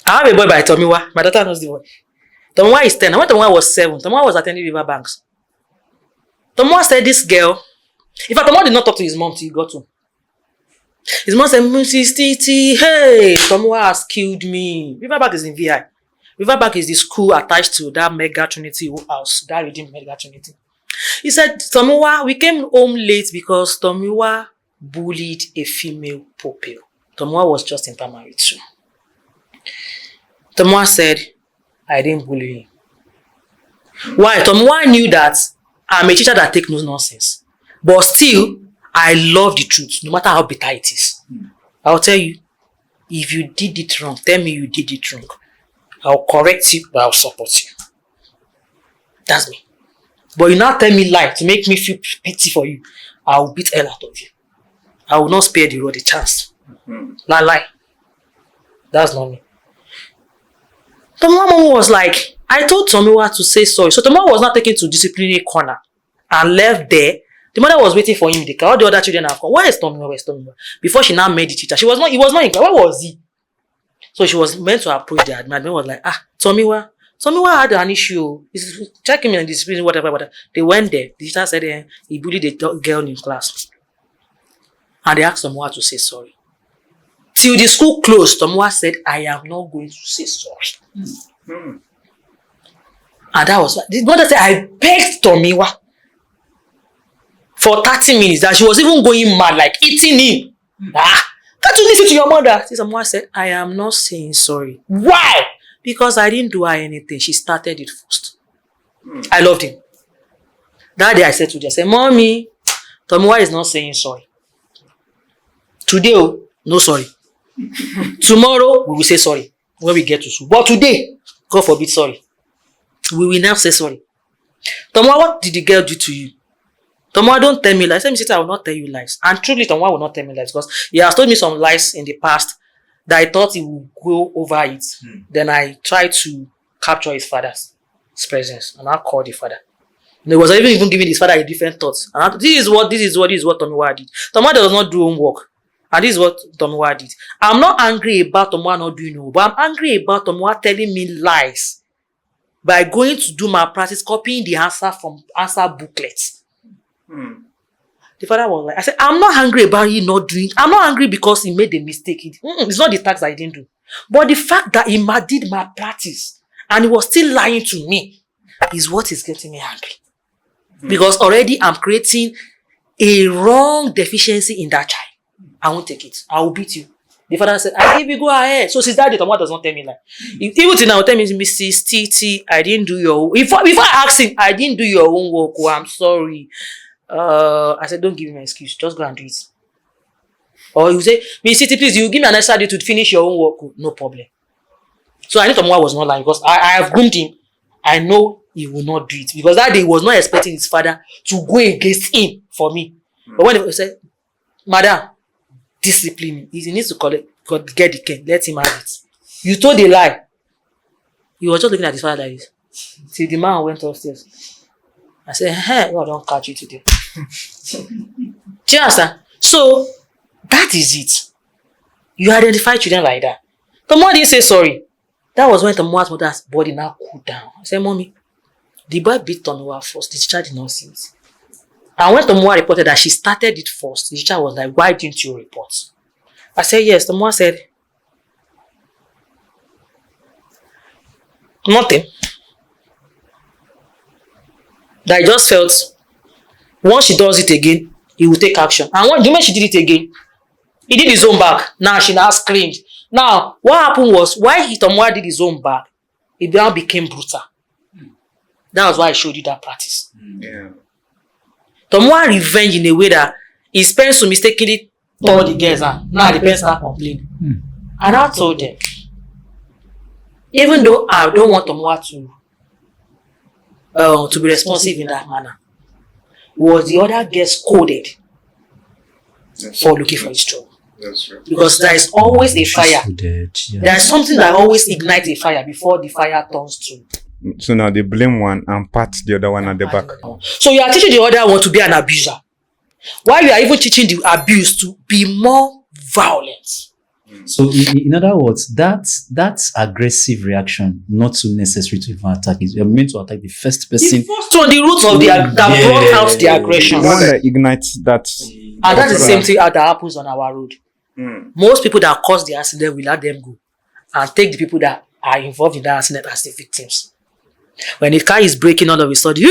I have a boy by Tomiwa. My daughter knows the boy. Tomiwa is 10. When Tomiwa was 7, Tomiwa was attending River Banks. Tomiwa said this girl, in fact, Tomiwa did not talk to his mom till he got home. His mom said, Mrs. Titi, hey, Tomiwa has killed me. River Bank is in VI. River Bank is the school attached to that mega Trinity house, that redeemed mega Trinity. He said, Tomiwa, we came home late because Tomiwa bullied a female pupil. Tomiwa was just in primary 2. Tomiwa said, I didn't bully him. Why? Tomiwa knew that I'm a teacher that takes no nonsense. But still, I love the truth, no matter how bitter it is. I'll tell you, if you did it wrong, tell me you did it wrong. I'll correct you, but I'll support you. That's me. But you now tell me lie to make me feel pity for you. I will beat hell out of you. I will not spare the road a chance. Lie. That's not me. Tomiwa mom was like, I told Tomiwa to say sorry. So Tomiwa was not taken to disciplinary corner and left there. The mother was waiting for him in the car. All the other children have come. Where is Tomiwa? Where is Tomiwa? Before she now met the teacher, he was not in class. Where was he? So she was meant to approach the admin. Admin was like, Tomiwa had an issue. He's checking me on discipline, whatever. They went there. The teacher said he bullied a girl in class. And they asked Tomiwa to say sorry. Till the school closed, Tomiwa said, I am not going to say sorry. And that was the mother said, I begged Tomiwa for 30 minutes that she was even going mad, like eating him. Can't you listen to your mother? Tomiwa said, I am not saying sorry. Why? Because I didn't do her anything. She started it first. I loved him. That day I said to her, I said, Mommy, Tomiwa is not saying sorry. Today, no sorry. Tomorrow, we will say sorry when we get to school. But today, God forbid sorry. We will now say sorry. Tomiwa, what did the girl do to you? Tomiwa, don't tell me lies. Let me say I will not tell you lies. And truly, Tomiwa will not tell me lies because he has told me some lies in the past that I thought he would go over it. Then I tried to capture his father's presence and I called the father. And he was even giving his father a different thoughts. And this is what Tomiwa did. Tomiwa does not do homework. And this is what Tomiwa did. I'm not angry about Tomiwa not doing homework, but I'm angry about Tomiwa telling me lies by going to do my practice, copying the answer from answer booklets. The father was like, I said, I'm not angry about you not doing. I'm not angry because he made a mistake. It's not the tax that he didn't do. But the fact that he did my practice and he was still lying to me is what is getting me angry. Because already I'm creating a wrong deficiency in that child. I won't take it. I will beat you. The father said, I give you go ahead. So since that day, Tomiwa does not tell me like. Even till now, tell me, Mrs. Titi, I didn't do your own. Before I asked him, I didn't do your own work. Oh, I'm sorry. I said, don't give me an excuse. Just go and do it. Or you say, Mrs. Titi, please, you give me an extra day to finish your own work. No problem. So I knew Tomiwa was not lying because I have groomed him. I know he will not do it. Because that day he was not expecting his father to go against him for me. But when he said, Madam, discipline me. He needs to get the cane. Let him have it. You told a lie. He was just looking at his father like this. Till the man went upstairs. I said, hey, I don't catch you today. Do you understand? So, that is it. You identify children like that. Tomiwa didn't say sorry. That was when Tomiwa's mother's body now cooled down. I said, Mommy, the boy beat Tomiwa first. The teacher did not see it. And when Tomiwa reported that she started it first, the teacher was like, why didn't you report? I said, yes. Tomiwa said, nothing. That I just felt, once she does it again, he will take action. And the moment she did it again, he did his own back. Now she now screamed. Now, what happened was, why Tomiwa did his own back, it now became brutal. That was why I showed you that practice. Yeah. Tomiwa revenge in a way that his parents so mistakenly told the girls, now the parents start complaining. And I told them, even though I don't want Tomiwa to be responsive in that manner, was the other girls scolded for looking for his trouble. That's right. Because there is always a fire. There is something that always ignites a fire before the fire turns to. So now they blame one and pat the other one at the back. So you are teaching the other one to be an abuser. While you are even teaching the abuse to be more violent. So, in other words, that's aggressive reaction, not so necessary to even attack. You're meant to attack the first person. So the root of that brought out the The aggression. one that ignites that. And that's the same thing that happens on our road. Most people that cause the accident will let them go and take the people that are involved in that accident as the victims. When the car is braking all of a sudden,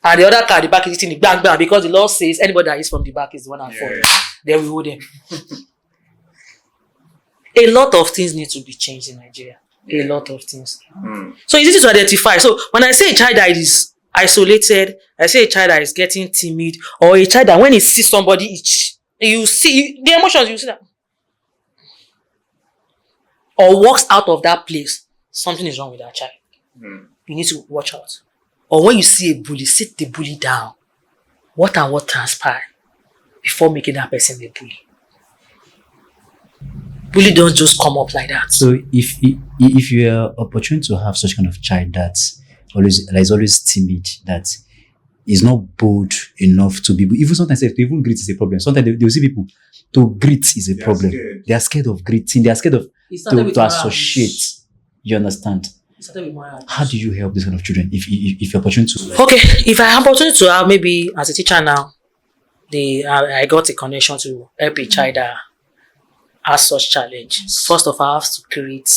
and the other car, the back is hitting the bang bang, because the law says anybody that is from the back is the one at fault. Then we hold them. A lot of things need to be changed in Nigeria. A lot of things. So it's easy to identify. So when I say a child that is isolated, I say a child that is getting timid, or a child that when he sees somebody, you see the emotions, you see that, or walks out of that place, something is wrong with that child. You need to watch out. Or when you see a bully, sit the bully down. What and what transpire before making that person a bully? Bully don't just come up like that. So if you are opportune to have such kind of child that is always timid, that is not bold enough to be, even sometimes if to even greet is a problem. Sometimes they will see people to greet is a problem. Scared. They are scared of greeting. They are scared of to associate. You understand? How do you help this kind of children if you're opportune to? Okay, if I have opportunity to have, maybe as a teacher now, I got a connection to help a child that has such challenge. First of all, I have to create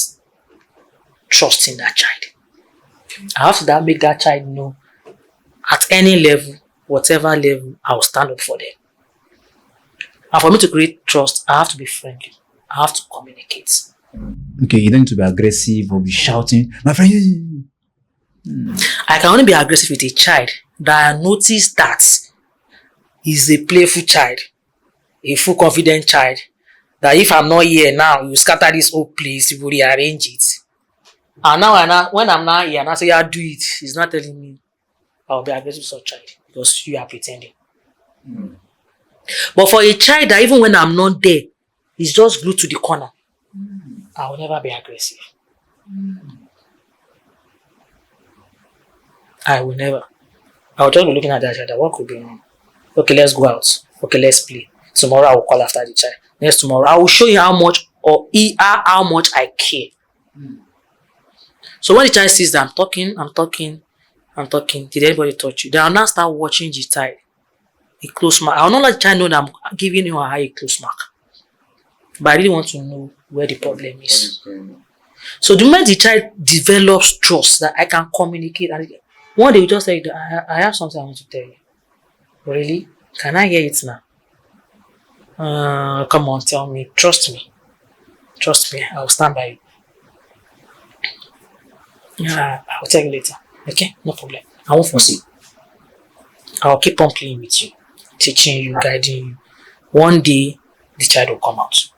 trust in that child. I have to make that child know at any level, whatever level, I'll stand up for them. And for me to create trust, I have to be friendly. I have to communicate. Okay, you don't need to be aggressive or be shouting, my friend. I can only be aggressive with a child that I notice that is a playful child, a full confident child, that if I'm not here now, you scatter this whole place, you will rearrange it. And now when I'm not here and I say, yeah, do it, he's not telling me I'll be aggressive with such child because you are pretending. But for a child that even when I'm not there, he's just glued to the corner, I will never be aggressive. I will never. I will just be looking at that child. What could be wrong? Okay, let's go out. Okay, let's play. Tomorrow I will call after the child. Next tomorrow I will show you how much how much I care. So when the child sees that I'm talking, did anybody touch you? Then I'll now start watching the child. A close mark. I'll not let the child know that I'm giving him or her a close mark. But I really want to know where the problem is. So the moment the child develops trust that I can communicate, and one day you just say, I have something I want to tell you. Really? Can I hear it now? Come on, tell me. Trust me. Trust me. I will stand by you. I will tell you later. Okay? No problem. I won't force you. I will keep on playing with you, teaching you, guiding you. One day, the child will come out.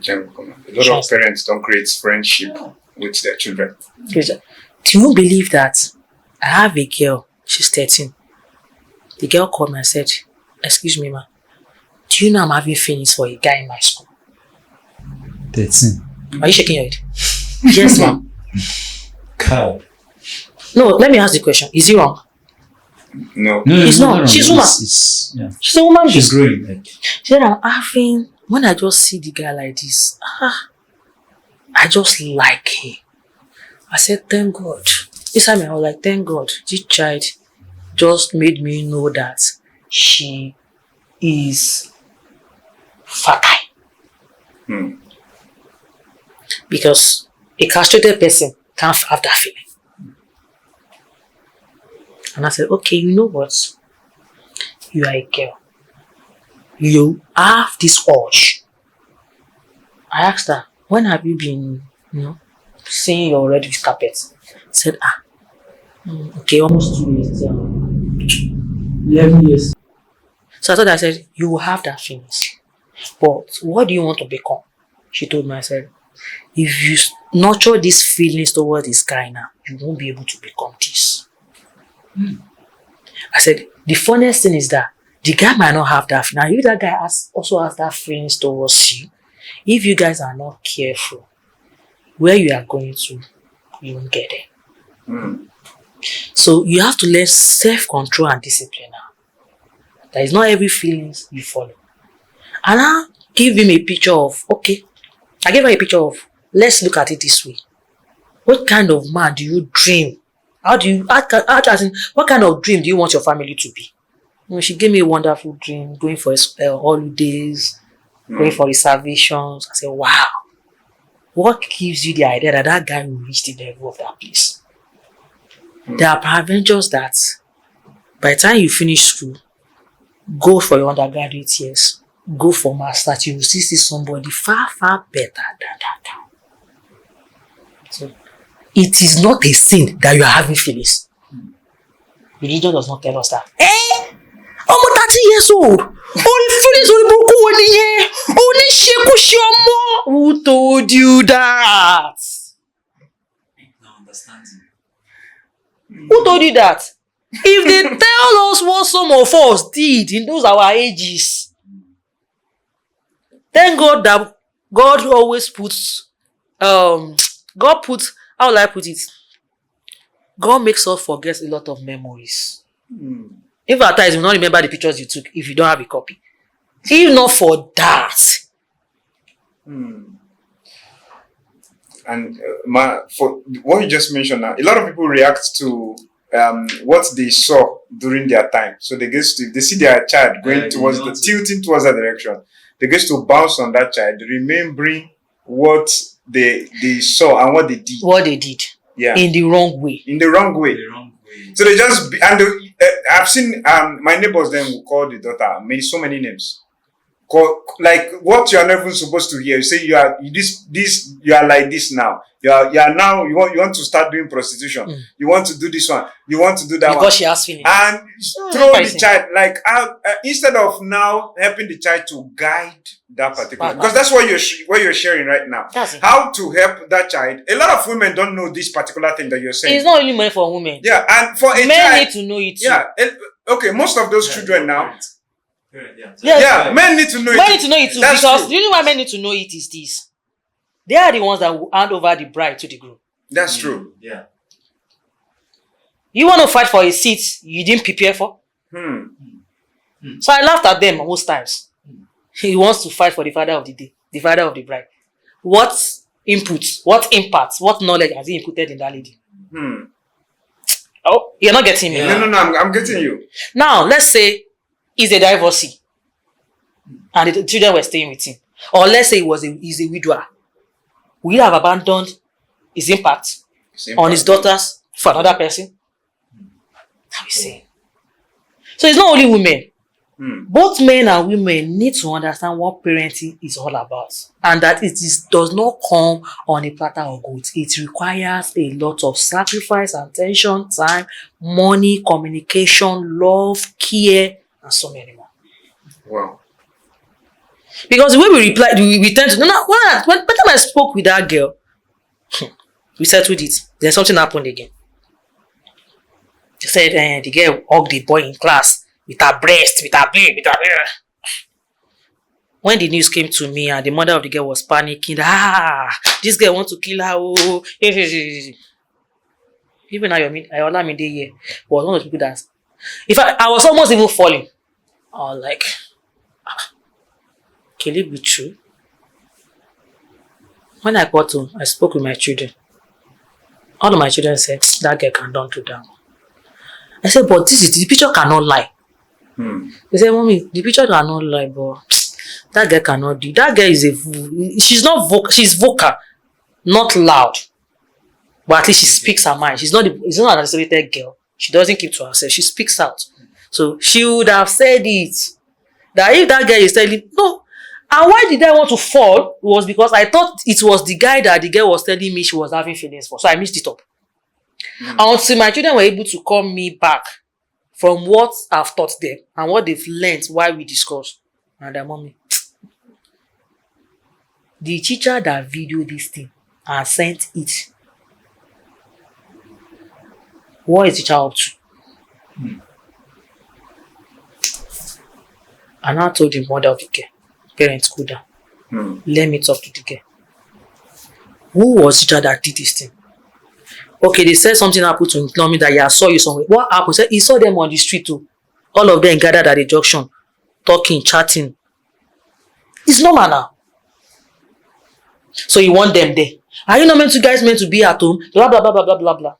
A lot of parents don't create friendship with their children. Do you believe that I have a girl, she's 13. The girl called me and said, excuse me, ma, do you know I'm having feelings for a guy in my school? 13. Are you shaking your head? Yes, ma'am. Cow. No, let me ask the question. Is he wrong? No. It's not. She's woman. She's a woman. She's growing. She said, I'm having, when I just see the guy like this, I just like him. I said, thank God. This time I was like, thank God. This child just made me know that she is fertile. Because a castrated person can't have that feeling. And I said, okay, you know what? You are a girl. You have this urge. I asked her, when have you been, seeing your red carpet? She said, okay, almost 2 years. 11 years. So I said, you will have that feelings. But what do you want to become? She told me, I said, if you nurture these feelings towards this guy now, you won't be able to become this. I said, the funniest thing is that the guy might not have that. Now, if that guy also has that feelings towards you, if you guys are not careful, where you are going to, you won't get there. So you have to learn self-control and discipline now. That is not every feelings you follow. And now, give him a picture of, okay, I gave her a picture of, let's look at it this way. What kind of man do you dream? What kind of dream do you want your family to be? She gave me a wonderful dream, going for holidays, going for reservations. I said, wow, what gives you the idea that that guy will reach the level of that place? There are peradventures that by the time you finish school, go for your undergraduate years, go for master's, you will see somebody far, far better than that. So it is not a sin that you are having feelings. Religion does not tell us that. I'm 30 years old. Only feelings only broken one year. Only shekushi. Who told you that? No understanding. Who told you that? If they tell us what some of us did in those our ages, thank God that God always puts, God puts, how will I put it? God makes us forget a lot of memories. If at times you will not remember the pictures you took if you don't have a copy. If not for that. And for what you just mentioned now, a lot of people react to what they saw during their time. So they see their child going tilting towards that direction. They get to bounce on that child, remembering what they saw and what they did. What they did. Yeah. In the wrong way. In the wrong way. So they just I've seen my neighbors then will call the daughter so many names. Like what you are not even supposed to hear. You say you are this you are like this now. You are now you want to start doing prostitution. You want to do this one. You want to do that because she has feelings. And throw the child like instead of now helping the child to guide that particular, because that's what you're sharing right now. How to help that child. A lot of women don't know this particular thing that you're saying. It's not only meant for women. Yeah, and for a men child, need to know it too. Yeah, okay. Most of those children now. Yes. Men need to know it. Men need to know it too. That's because true. the reason why men need to know it is this. They are the ones that will hand over the bride to the groom. That's true. Yeah. You want to fight for a seat you didn't prepare for? So I laughed at them most times. He wants to fight for the father of the day, the father of the bride. What input, what impact, what knowledge has he inputted in that lady? Oh, you're not getting me. Yeah. No, I'm getting you. Now, let's say he's a divorcee and the children were staying with him. Or let's say he's a widower. Will he have abandoned his impact on his daughters for another person? That we say. So it's not only women. Both men and women need to understand what parenting is all about. And that does not come on a platter of goods. It requires a lot of sacrifice, attention, time, money, communication, love, care, and so many more. Wow. Because the way we replied, we tend to, when by the time I spoke with that girl, we settled it. Then something happened again. She said the girl hugged the boy in class with her breast, with her babe, with her. When the news came to me and the mother of the girl was panicking, this girl wants to kill her. Oh. Even Olamide here was one of the people that, in fact, I was almost even falling. I was like, can it be true? When I got home, I spoke with my children. All of my children said, that girl can don't do that. I said, but the picture cannot lie. They said, Mommy, the picture cannot lie, but that girl cannot do. That girl is she's not vocal, she's vocal, not loud. But at least she speaks her mind. She's not an isolated girl. She doesn't keep to herself. She speaks out. So she would have said it. That if that girl is telling, no. And why did I want to fall? It was because I thought it was the guy that the girl was telling me she was having feelings for. So I mixed it up. Until my children were able to call me back from what I've taught them and what they've learned while we discussed. And their mommy, the teacher that videoed this thing and sent it, what is the child up to? And I told the mother of the girl, parents, cool down. Let me talk to the girl. Who was the child that did this thing? Okay, they said something happened to me that I saw you somewhere. What happened? He said he saw them on the street too. All of them gathered at the junction, talking, chatting. It's normal now. So you want them there. Are you not meant to be at home? Blah, blah, blah, blah, blah, blah, blah.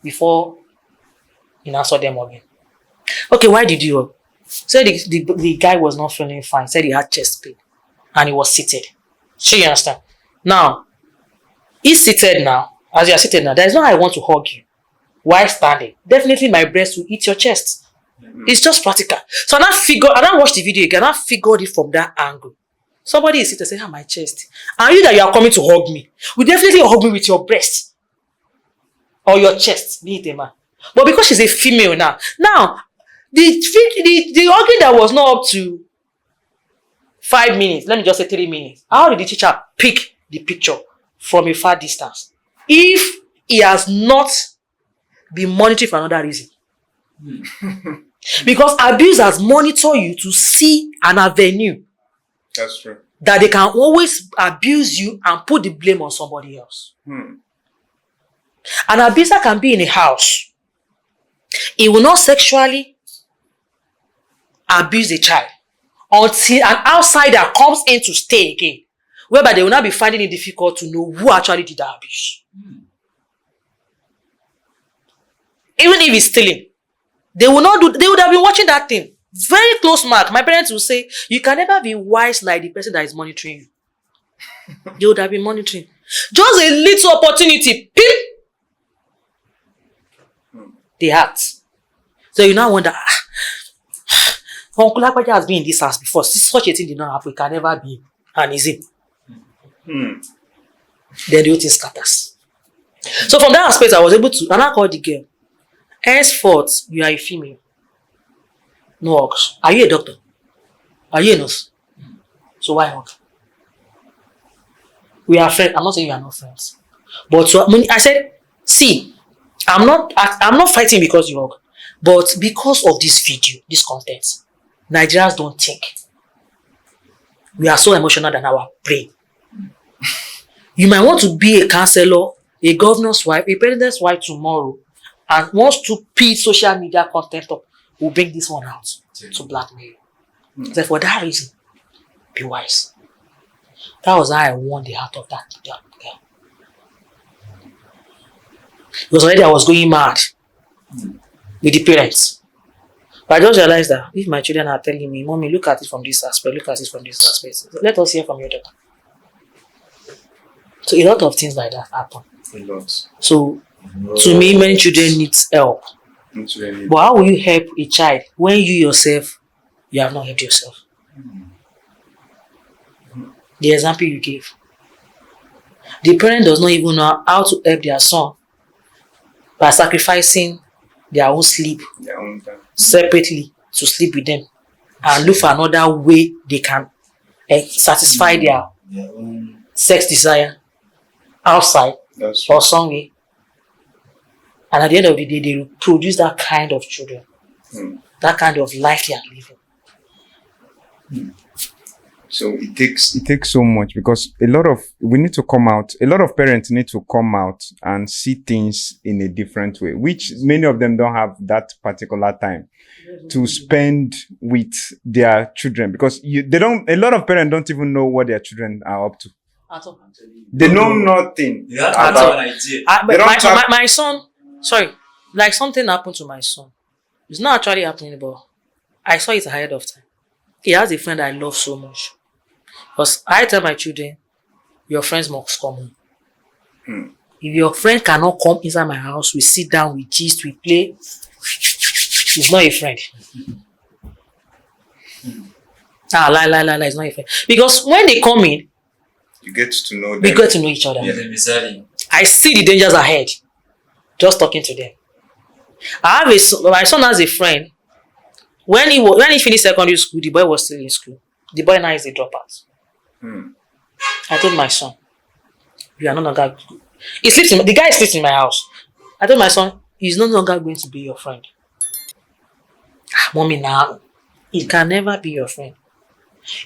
Before you now saw them again. Okay, why did you hug? Said the guy was not feeling fine. Said he had chest pain. And he was seated. So you understand? Now, he's seated now. As you are seated now, there is no how I want to hug you. While standing. Definitely my breast will hit your chest. It's just practical. So I now watch the video again. I figured it from that angle. Somebody is sitting and saying, my chest. And you that you are coming to hug me, will definitely hug me with your breast. Or your chest. Be it a man. But because she's a female now. Now, the hugging that was not up to 5 minutes, let me just say 3 minutes. How did the teacher pick the picture from a far distance? If he has not been monitoring for another reason. Because abusers monitor you to see an avenue. That's true. That they can always abuse you and put the blame on somebody else. An abuser can be in a house. He will not sexually abuse a child until an outsider comes in to stay again, whereby they will not be finding it difficult to know who actually did the abuse. Even if he's stealing, they would have been watching that thing. Very close mark. My parents will say, you can never be wise like the person that is monitoring you. They would have been monitoring. Just a little opportunity. Pip! They act. So you now wonder, Uncle Akwaja has been in this house before. Such a thing did not happen. It can never be. And is it? Then the whole thing scatters. So from that aspect, I was able to, and I called the girl. Henceforth, you are a female. No hugs. Are you a doctor? Are you a nurse? So why hug? We are friends. I'm not saying you are not friends. But so, I said, see, I'm not fighting because you hug. But because of this video, this content, Nigerians don't think. We are so emotional than our brain. You might want to be a counselor, a governor's wife, a president's wife tomorrow, and wants to put social media content up, will bring this one out to blackmail you. So for that reason, be wise. That was how I won the heart of that girl. Because already I was going mad with the parents. But I just realized that if my children are telling me, Mommy, look at it from this aspect, look at it from this aspect, let us hear from your daughter. So a lot of things like that happen. A lot. So to me, many children need help. But how will you help a child when you yourself, you have not helped yourself? The example you gave. The parent does not even know how to help their son by sacrificing their own sleep separately to sleep with them and look for another way they can satisfy their own sex desire outside or somewhere. And at the end of the day, they will produce that kind of children, that kind of life they are living. So it takes so much, because we need to come out. A lot of parents need to come out and see things in a different way, which many of them don't have that particular time to spend with their children, because a lot of parents don't even know what their children are up to. They know nothing about it. My son, sorry, like something happened to my son. It's not actually happening, but I saw it ahead of time. He has a friend I love so much. Because I tell my children, your friends must come home. If your friend cannot come inside my house, we sit down, we gist, we play, he's not a friend. Lie, it's not a friend. Because when they come in, you get to know them. We get to know each other. I see the dangers ahead. Just talking to them. My son has a friend. When he finished secondary school, the boy was still in school. The boy now is a dropout. I told my son, you are no longer good. The guy sleeps in my house. I told my son, he's no longer going to be your friend. Mommy, now, he can never be your friend.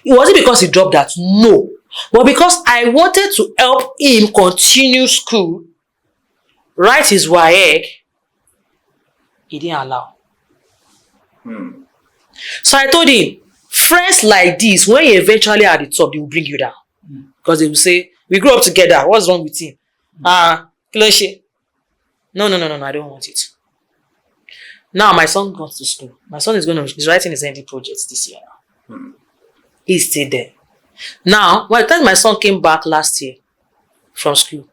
It wasn't because he dropped that, no. But because I wanted to help him continue school, write his WAEC, he didn't allow. So I told him, friends like this, when you eventually are at the top, they will bring you down. Because they will say, we grew up together. What's wrong with him? Cliche. No, I don't want it. Now my son goes to school. My son he's writing his ND projects this year now. He's still there. Now, by the time my son came back last year from school,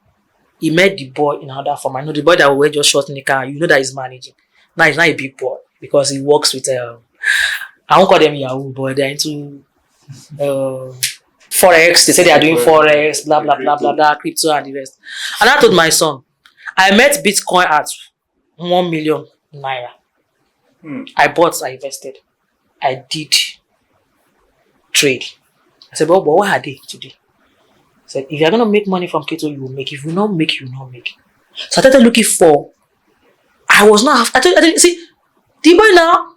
he met the boy in another form. I know the boy that will wear just short knicker. You know that he's managing. Now he's not a big boy because he works with I won't call them Yahoo, but they're into Forex. They say they are doing Forex, blah blah blah blah blah, crypto and the rest. And I told my son, I met Bitcoin at 1 million naira. I bought, I invested, I did trade. I said, but what are they today? I said, if you're gonna make money from crypto, you will make. If you will not make, you will not make. So I started looking for. I didn't see the boy now.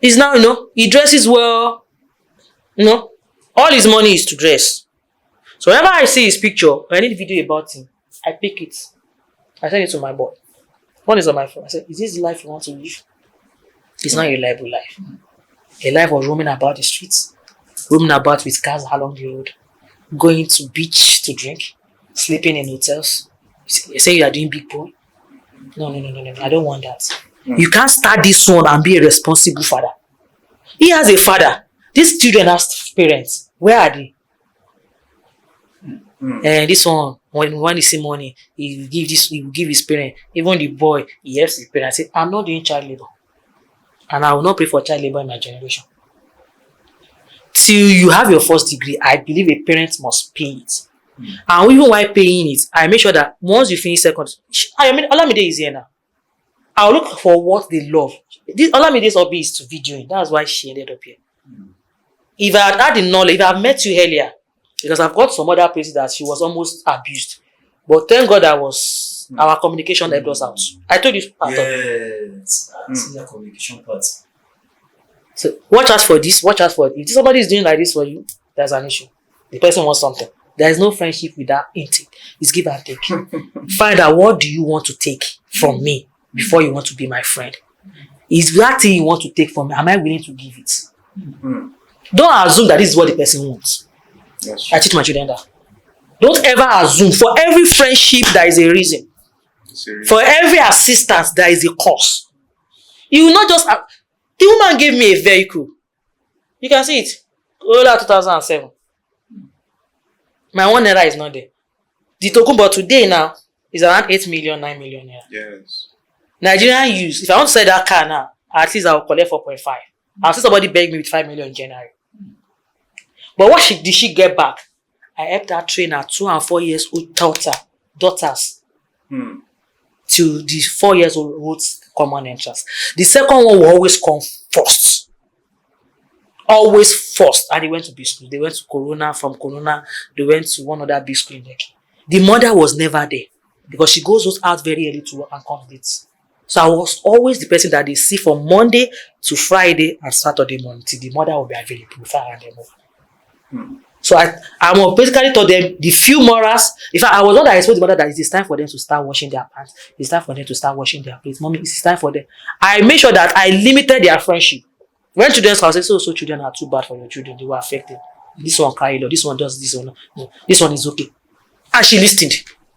He's now, he dresses well. All his money is to dress. So whenever I see his picture, or I need a video about him, I pick it. I send it to my boy. One is on my phone. I said, is this the life you want to live? It's not a reliable life. A life of roaming about the streets, roaming about with cars along the road, going to beach to drink, sleeping in hotels. You say you are doing big boy? No. I don't want that. You can't start this one and be a responsible father. He has a father. These children have parents. Where are they? And this one, when he see money, he will give his parent. Even the boy, he helps his parents. I say, I'm not doing child labor. And I will not pay for child labor in my generation. Till you have your first degree, I believe a parent must pay it. And even while paying it, I make sure that once you finish second, Olamide is here now. I'll look for what they love. Olamide's hobby is to videoing. That's why she ended up here. If I had the knowledge, if I had met you earlier, because I've got some other places that she was almost abused. But thank God our communication helped us out. I told you part of it. Yes, that's the communication part. So watch out for this, watch out for it. If somebody is doing like this for you, there's an issue. The person wants something. There is no friendship without intake. It's give and take. Find out what do you want to take from me before you want to be my friend. Is that thing you want to take from me? Am I willing to give it? Don't assume that this is what the person wants. Yes. I teach my children that. Don't ever assume. For every friendship, there is a reason. For every assistance, there is a cause. You will not just. The woman gave me a vehicle. You can see it. Corolla 2007. My 1 naira is not there. The token, but today now is around 8 million, 9 million naira. Yes. Nigerian use. If I want to sell that car now, at least I will collect 4.5. I'll see somebody beg me with 5 million in January. But what did she get back? I helped her train her 2 and 4 years old daughters to the 4 years old common entrance. The second one will always come first. Always first. And they went to big school. They went to Corona. From Corona, they went to one other big school in Lekki. The mother was never there because she goes out very early to work and comes late. So I was always the person that they see from Monday to Friday and Saturday morning till the mother will be available before I hand them over. So I will basically taught them the few morals. In fact, I was not that I told the mother that it is time for them to start washing their pants. It's time for them to start washing their plates. Mommy, it's time for them. I made sure that I limited their friendship. When children's house, I said, so children are too bad for your children. They were affected. This one carried or this one does this one. No, this one is okay. And she listened.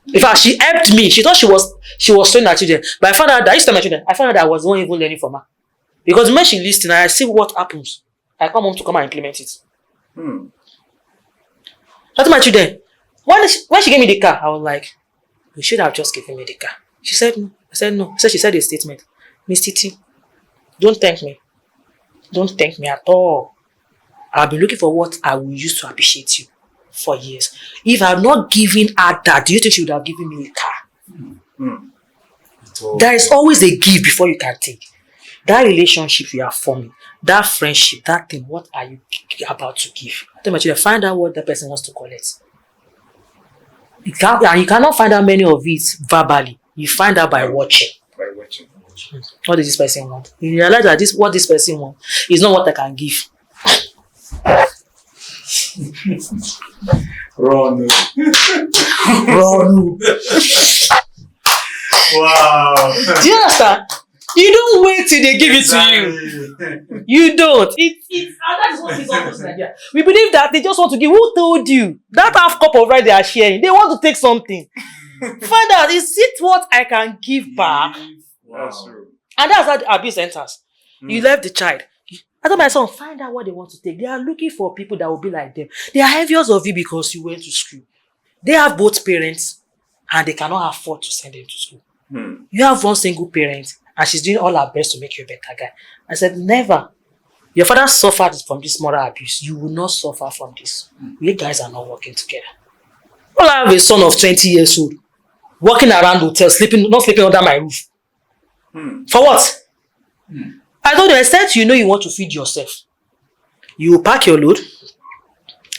In fact, she helped me. She thought she was training her children. But I found out that I used to tell my children, I found out that I was not even learning from her. Because when she listened, I see what happens. I come home to come and implement it. I told my children, when she gave me the car, I was like, you should have just given me the car. She said no. I said no. She said a statement. Miss Titi, don't thank me. Don't thank me at all. I'll be looking for what I will use to appreciate you for years. If I'm not giving her that, do you think she would have given me a car? There is always a give before you can take. That relationship you are forming, that friendship, that thing, what are you about to give? I tell my children, find out what the person wants to collect. You cannot find out many of it verbally. You find out by watching. What does this person want? You realize that what this person wants is not what I can give. Run. Run. Wow. Do you understand? You don't wait till they give it to you. You don't. And that is what is almost like that. We believe that they just want to give. Who told you? That half cup of rice they are sharing, they want to take something. Find out, is it what I can give back? Wow. That's true. And that's how the abuse enters. You left the child. I told my son, find out what they want to take. They are looking for people that will be like them. They are envious of you because you went to school. They have both parents and they cannot afford to send them to school. You have one single parent and she's doing all her best to make you a better guy. I said, never. Your father suffered from this moral abuse. You will not suffer from this. You guys are not working together. Well, I have a son of 20 years old walking around hotel, not sleeping under my roof. For what? I told you, except you know you want to feed yourself. You will pack your load,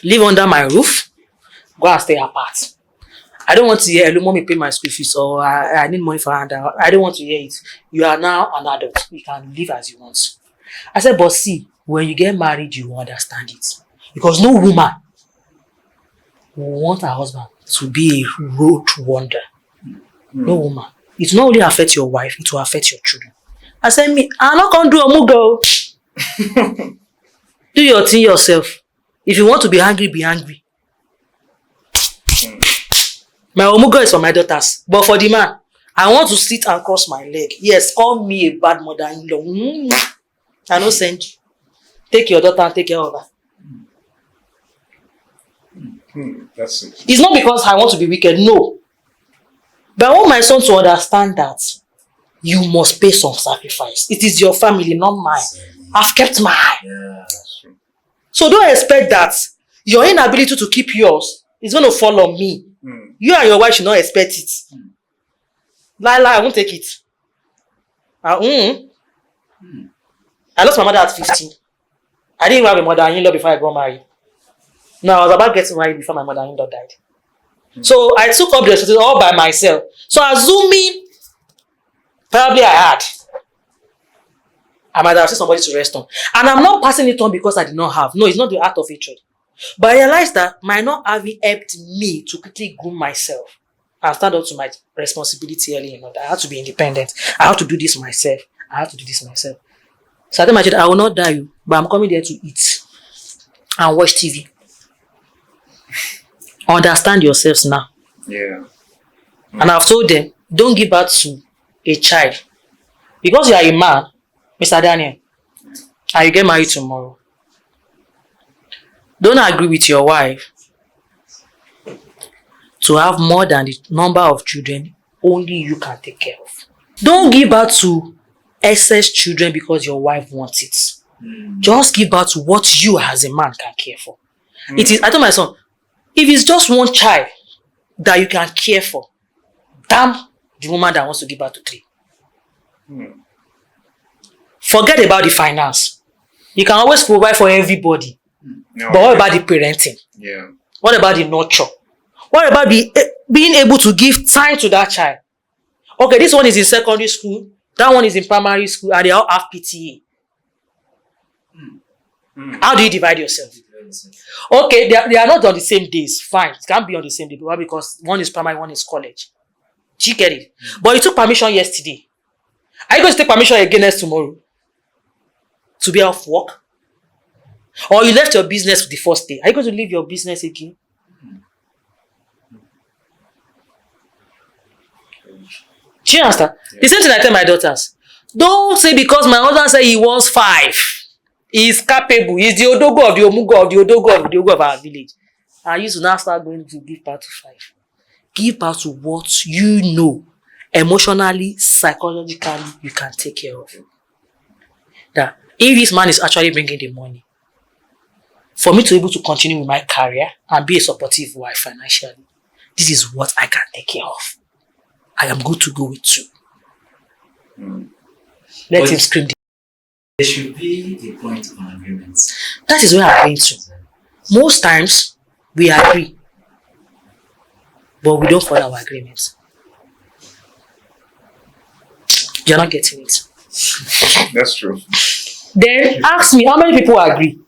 live under my roof, go and stay apart. I don't want to hear, hello, mommy, pay my school fees, or I need money for hand. I don't want to hear it. You are now an adult. You can live as you want. I said, but see, when you get married, you will understand it. Because no woman will want her husband to be a road wonder. No woman. It will not only affect your wife, it will affect your children. I said, me, I'm not going to do a mugo. Do your thing yourself. If you want to be angry, be angry. My omugo is for my daughters. But for the man, I want to sit and cross my leg. Yes, call me a bad mother-in-law. I don't send you. Take your daughter and take care of her. That's it. It's not because I want to be wicked, no. But I want my son to understand that you must pay some sacrifice. It is your family, not mine. I've kept mine. Yeah, that's true. So don't expect that your inability to keep yours is going to fall on me. You and your wife should not expect it. Lie, I won't take it. I lost my mother at 15. I didn't even have a mother-in-law before I got married. No, I was about getting married before my mother-in-law died. So I took up the responsibility all by myself. So assuming probably I had, I might have seen somebody to rest on. And I'm not passing it on because I did not have. No, it's not the art of hatred. But I realized that my not having helped me to quickly groom myself and stand up to my responsibility early enough. I have to be independent. I have to do this myself. So I told my children, I will not die you, but I'm coming there to eat and watch TV. Understand yourselves now. Yeah. And I've told them, don't give birth to a child. Because you are a man, Mr. Daniel, and you get married tomorrow. Don't agree with your wife to have more than the number of children only you can take care of. Don't give birth to excess children because your wife wants it. Just give birth to what you as a man can care for. It is. I told my son, if it's just one child that you can care for, damn the woman that wants to give birth to 3. Forget about the finance. You can always provide for everybody. No, But what about the parenting? Yeah. What about the nurture? What about the being able to give time to that child? Okay, this one is in secondary school, that one is in primary school, and they all have PTA. How do you divide yourself? Okay, they are not on the same days. Fine, it can't be on the same day. Why? Because one is primary, one is college. Do you get it? But you took permission yesterday. Are you going to take permission again next tomorrow? To be off work? Or you left your business the first day. Are you going to leave your business again? Do you understand? The same thing I tell my daughters. Don't say because my husband said he wants 5. He's capable. He's the Odogo of the Omugo of the Odogo of our village. And you should now start going to give birth to 5. Give birth to what you know emotionally, psychologically you can take care of. That if this man is actually bringing the money, for me to be able to continue with my career and be a supportive wife financially, this is what I can take care of. I am good to go with 2. Let him scream. There should be a point of an agreement. That is where I'm going to. Most times, we agree, but we don't follow our agreements. You're not getting it. That's true. Then ask me, how many people agree?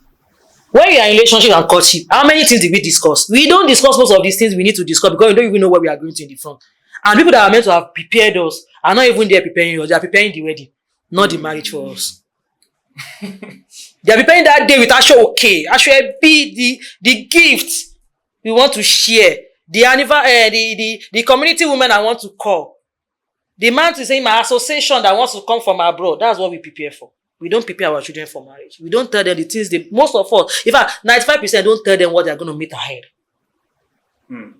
When you are in relationship and courtship, how many things did we discuss? We don't discuss most of these things we need to discuss because we don't even know what we are going to in the front. And people that are meant to have prepared us are not even there preparing us, they are preparing the wedding. not the marriage for us. They are preparing that day with Asho okay. Asho be the gift we want to share. The community women I want to call. The man to say my association that wants to come from abroad. That's what we prepare for. We don't prepare our children for marriage. We don't tell them the things most of us, in fact, 95% don't tell them what they're going to meet ahead. And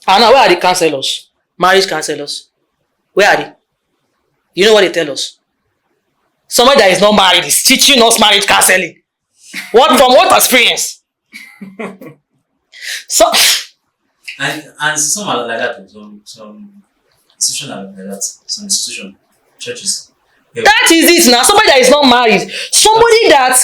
now, where are the counselors? Marriage counselors. Where are they? You know what they tell us? Somebody that is not married is teaching us marriage counseling. From what experience? So and some are like that. Some institutions are like that. Some institution churches. Yeah. That is it now. Somebody that is not married, somebody that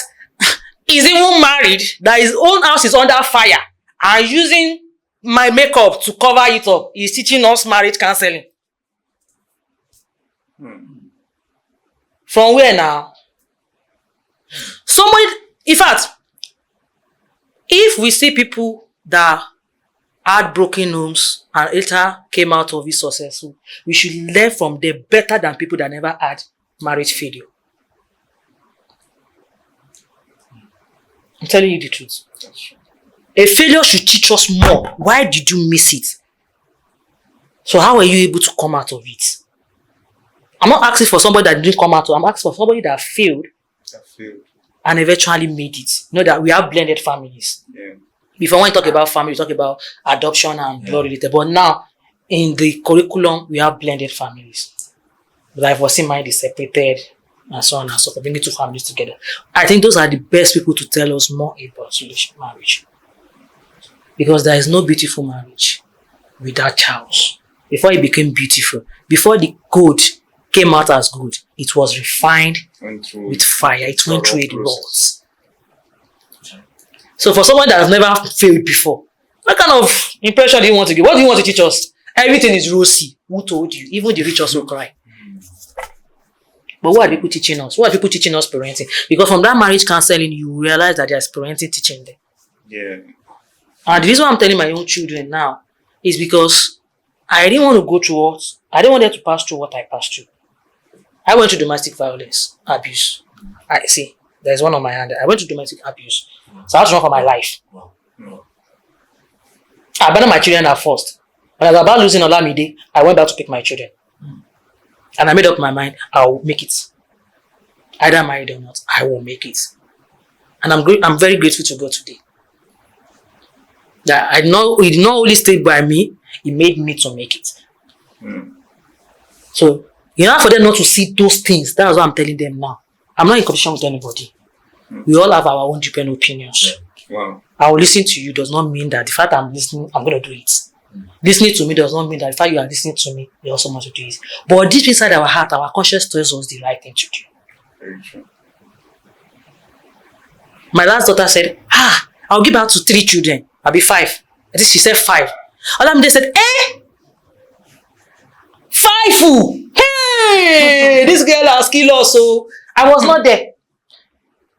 is even married, that his own house is under fire, and using my makeup to cover it up, is teaching us marriage counseling. From where now? Somebody, in fact, if we see people that had broken homes and later came out of it successful, we should learn from them better than people that never had marriage failure. I'm telling you the truth. A failure should teach us more. Why did you miss it? So how were you able to come out of it? I'm not asking for somebody that didn't come out. I'm asking for somebody that failed and eventually made it. You know that we have blended families. Yeah. Before when we talk about family, we talk about adoption and blood related. But now, in the curriculum, we have blended families. Like was in mind is separated and so on and so forth, bringing two families together. I think those are the best people to tell us more about marriage. Because there is no beautiful marriage without chaos. Before it became beautiful, before the gold came out as good, it was refined with fire. It went through a lot. So for someone that has never failed before, what kind of impression do you want to give? What do you want to teach us? Everything is rosy. Who told you? Even the rich also cry. But what are people teaching us? What are people teaching us parenting? Because from that marriage counseling, you realize that there's parenting teaching them. Yeah. And the reason why I'm telling my own children now is because I didn't want to go through what, I didn't want them to pass through what I passed through. I went to domestic violence, abuse. I see, there's one on my hand. I went to domestic abuse. So I had to run for my life. I abandoned my children at first. When I was about losing Olamide, I went back to pick my children. And I made up my mind, I will make it. Either married or not, I will make it. And I'm very grateful to God today. That he did not only stay by me, he made me to make it. So, in order for them not to see those things, that's what I'm telling them now. I'm not in competition with anybody. We all have our own different opinions. Wow. I will listen to you does not mean that the fact I'm listening, I'm going to do it. Listening to me does not mean that the fact you are listening to me, you also want to do it. But deep inside our heart, our conscience tells us the right thing to do. Very true. My last daughter said, I'll give birth to 3 children. I'll be 5. I think she said 5. Olamide said, 5 who? Hey, this girl has killed us. So I was not there.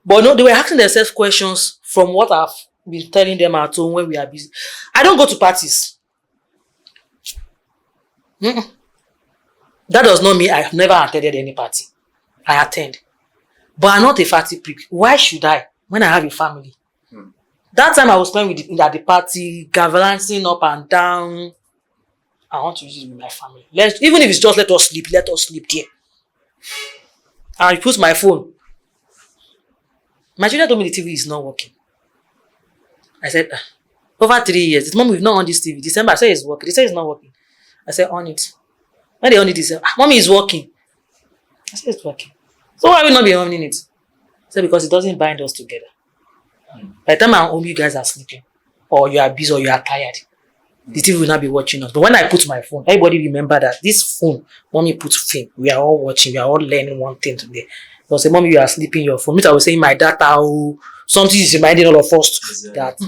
But no, they were asking themselves questions from what I've been telling them at home when we are busy. I don't go to parties. That does not mean I have never attended any party. I attend. But I'm not a party prick. Why should I when I have a family? That time I was playing at the party, galvanizing up and down. I want to use it with my family. Even if it's just let us sleep there. And I put my phone. My children told me the TV is not working. I said, over 3 years, Mom, we've not on this TV. December, I said it's working. They said it's not working. I said, on it. When they on it, they said, Mommy, it's working. I said, it's working. So why will not be on it? I said, because it doesn't bind us together. By the time I'm home, you guys are sleeping. Or you are busy or you are tired. The TV will not be watching us. But when I put my phone, everybody remember that this phone, Mommy put film. We are all watching. We are all learning one thing today. They'll say, Mommy, you are sleeping your phone. I was saying my data, something is reminding all of us that.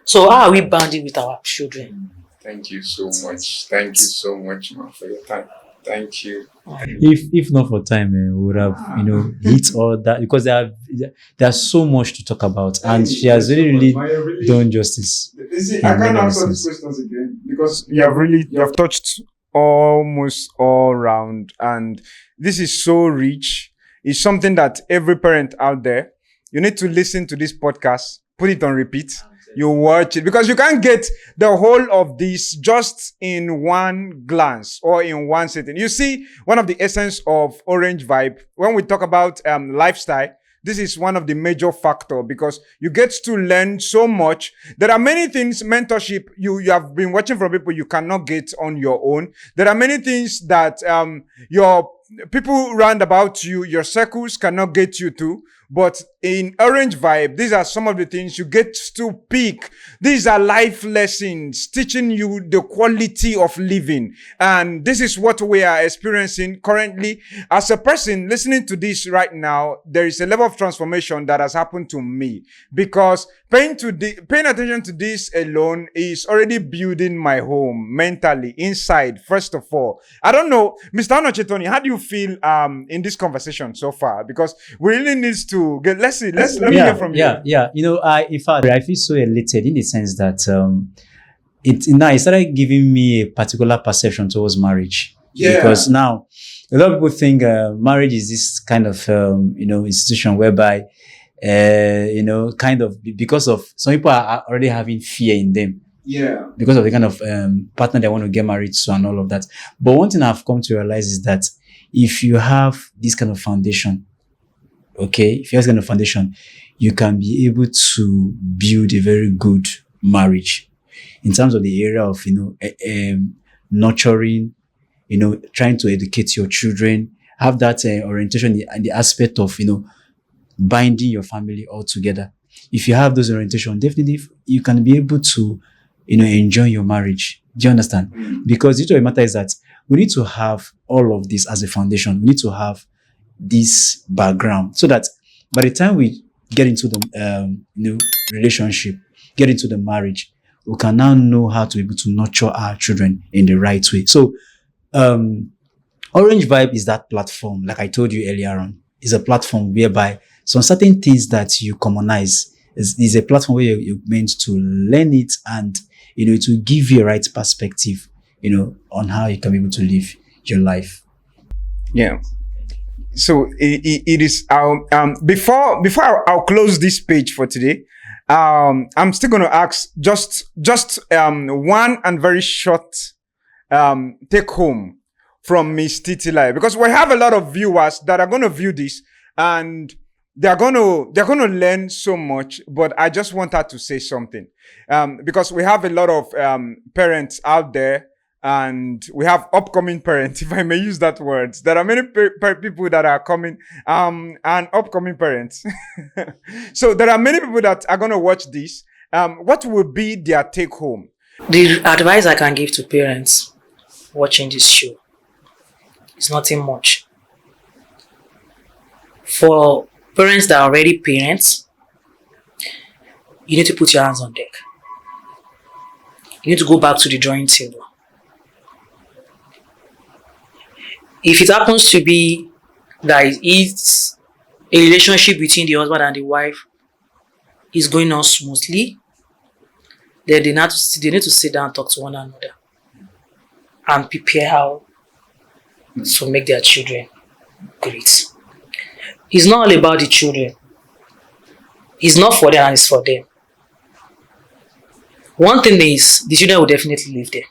So how are we banding with our children? Thank you so much. Thank you so much, man, for your time. Thank you. If not for time, we would have hit all that, because there's so much to talk about, and she has really done justice. I can't answer these questions again because you have touched almost all round, and this is so rich. It's something that every parent out there, you need to listen to this podcast, put it on repeat. You watch it because you can't get the whole of this just in one glance or in one setting. You see, one of the essence of Orange Vibe, when we talk about lifestyle, this is one of the major factor because you get to learn so much. There are many things, mentorship, you have been watching from people you cannot get on your own. There are many things that your people round about you, your circles cannot get you to. But in Orange Vibe, these are some of the things you get to pick. These are life lessons teaching you the quality of living. And this is what we are experiencing currently. As a person listening to this right now, there is a level of transformation that has happened to me because paying attention to this alone is already building my home mentally inside, first of all. I don't know, Mr. Onochetoni, how do you feel in this conversation so far? Because we really need to get, let me hear from you. Yeah. In fact, I feel so elated in the sense that it started giving me a particular perception towards marriage. Yeah. Because now a lot of people think marriage is this kind of institution whereby kind of because of some people are already having fear in them. Yeah. Because of the kind of partner they want to get married to and all of that. But one thing I've come to realize is that if you have this kind of foundation, if you have this kind of foundation, you can be able to build a very good marriage in terms of the area of, nurturing, trying to educate your children, have that orientation and the aspect of, binding your family all together. If you have those orientation, definitely you can be able to, enjoy your marriage. Do you understand? Because the truth of the matter is that we need to have all of this as a foundation. We need to have this background so that by the time we get into the relationship, get into the marriage, we can now know how to be able to nurture our children in the right way. So Orange Vibe is that platform, like I told you earlier on, is a platform whereby some certain things that you commonize is a platform where you're meant to learn it and it will give you a right perspective, on how you can be able to live your life. Yeah. So it is before I'll close this page for today. I'm still going to ask just one and very short take home from Miss Titila, because we have a lot of viewers that are going to view this and they're going to learn so much. But I just want her to say something because we have a lot of parents out there. And we have upcoming parents, if I may use that word. There are many people that are coming, and upcoming parents. So there are many people that are going to watch this. What will be their take home? The advice I can give to parents watching this show is nothing much. For parents that are already parents, you need to put your hands on deck. You need to go back to the drawing table. If it happens to be that it's a relationship between the husband and the wife is going on smoothly, then they need to sit down and talk to one another and prepare how to make their children great. It's not all about the children. It's not for them and it's for them. One thing is, the children will definitely live there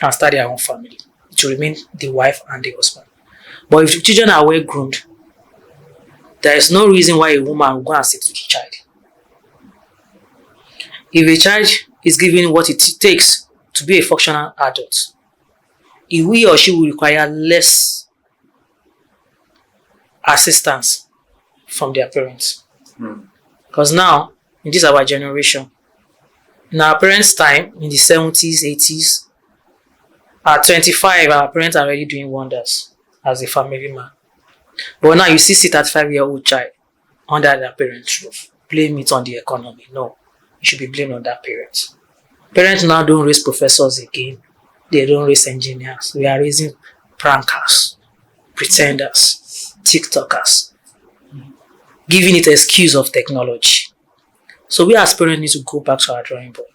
and start their own family. It will remain the wife and the husband. But if the children are well groomed, there is no reason why a woman will go and sit with the child. If a child is given what it takes to be a functional adult, he or she will require less assistance from their parents. Because now, in this our generation, in our parents' time, in the 70s, 80s, at 25, our parents are already doing wonders as a family man. But now you see 35-year-old child under their parents' roof. Blame it on the economy. No, it should be blamed on that parent. Parents now don't raise professors again. They don't raise engineers. We are raising prankers, pretenders, TikTokers, giving it an excuse of technology. So we as parents need to go back to our drawing board.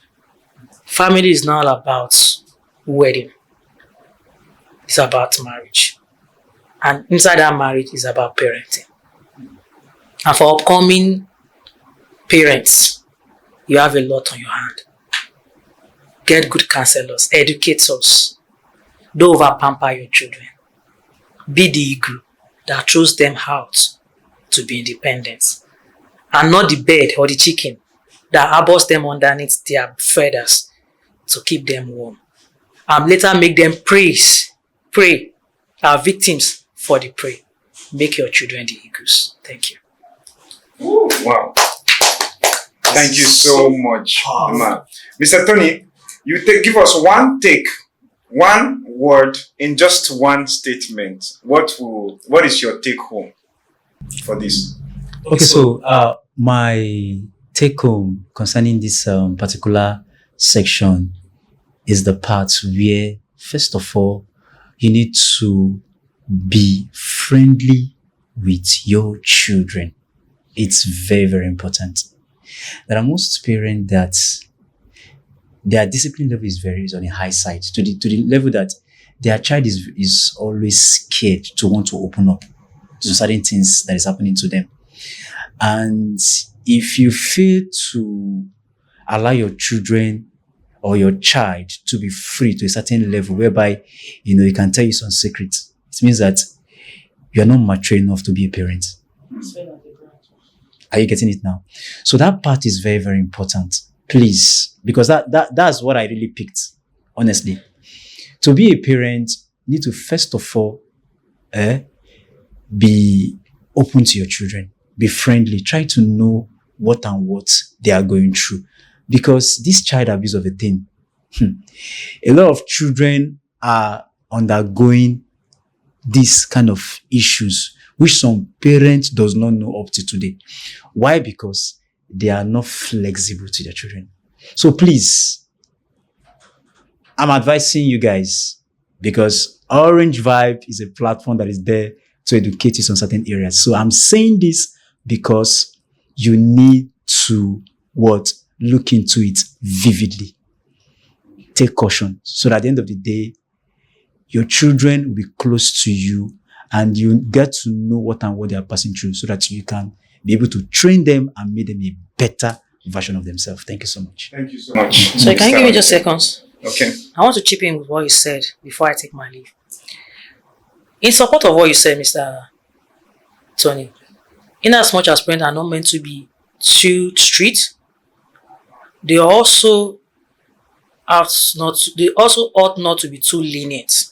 Family is not all about wedding. It's about marriage. And inside that marriage is about parenting. And for upcoming parents, you have a lot on your hand. Get good counselors, educators. Don't over pamper your children. Be the eagle that throws them out to be independent. And not the bird or the chicken that harbors them underneath their feathers to keep them warm. And later make them pray, are victims for the prey. Make your children the eagles. Thank you. Wow. Thank you so much, man. Mr. Tony, give us one word in just one statement. What is your take home for this? Okay, so my take home concerning this particular section is the part where, first of all, you need to be friendly with your children. It's very, very important. There are most parents that their discipline level is on a high side, to the level that their child is always scared to want to open up to certain things that is happening to them. And if you fail to allow your children or your child to be free to a certain level whereby, you can tell you some secrets, it means that you are not mature enough to be a parent. Are you getting it now? So that part is very, very important. Please, because that's what I really picked, honestly. To be a parent, you need to first of all be open to your children. Be friendly. Try to know what they are going through. Because this child abuse of a thing, a lot of children are undergoing this kind of issues, which some parents does not know up to today. Why? Because they are not flexible to their children. So please, I'm advising you guys, because Orange Vibe is a platform that is there to educate you on certain areas. So I'm saying this because you need to look into it vividly. Take caution, so that at the end of the day, your children will be close to you and you get to know what they are passing through, so that you can be able to train them and make them a better version of themselves. Thank you so much. Thank you so much. So can you give me just seconds? Okay. I want to chip in with what you said before I take my leave. In support of what you said, Mr. Tony, in as much as parents are not meant to be too strict, they also ought not to be too lenient.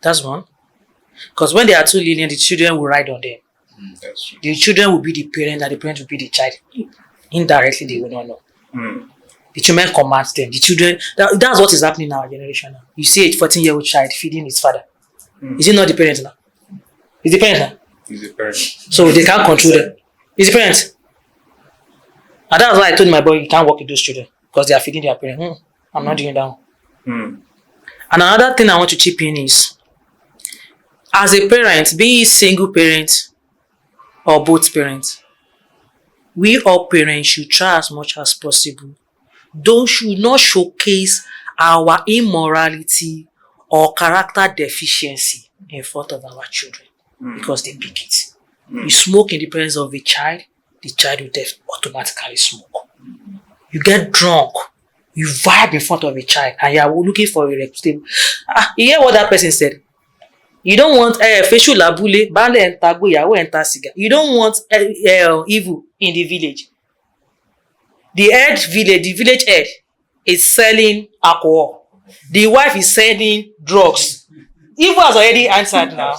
That's one. Because when they are too lenient, the children will ride on them. That's true. The children will be the parent and the parent will be the child. Indirectly, they will not know. The children command them. The children, that's what is happening in our generation now. You see a 14-year-old child feeding his father. Is it not the parent now? Is the parent now? He's a parent. So they can't control them. Is the parent? And that's why I told my boy, you can't work with those children, because they are feeding their parent. I'm not doing that one. And another thing I want to chip in is, as a parent, be it single parent or both parents, we all parents should try as much as possible. Should not showcase our immorality or character deficiency in front of our children, because they pick it. You smoke in the presence of a child, the child will automatically smoke. You get drunk, you vibe in front of a child, and you are looking for a reputable. You hear what that person said? You don't want facial labule, bale entago, yawo enta cigar. You don't want evil in the village. The village head is selling alcohol. The wife is selling drugs. Evil has already answered now.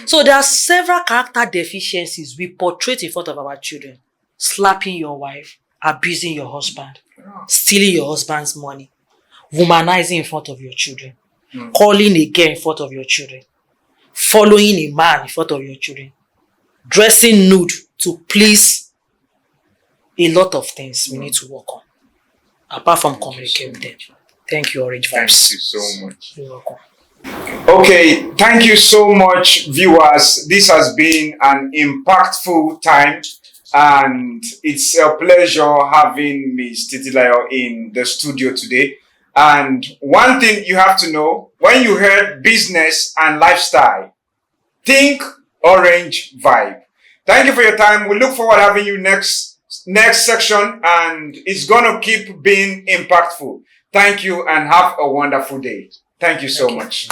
So there are several character deficiencies we portray in front of our children. Slapping your wife, abusing your husband, stealing your husband's money, womanizing in front of your children, calling a girl in front of your children, following a man in front of your children, dressing nude to please. A lot of things we need to work on, apart from communicating with them. Thank you, Orange Vibes. Thank you so much. You're welcome. Okay, thank you so much, viewers. This has been an impactful time, and it's a pleasure having Ms. Titilayo in the studio today. And one thing you have to know, when you heard business and lifestyle, think orange vibe. Thank you for your time. We look forward to having you next section, and it's gonna keep being impactful. Thank you and have a wonderful day. Thank you so much.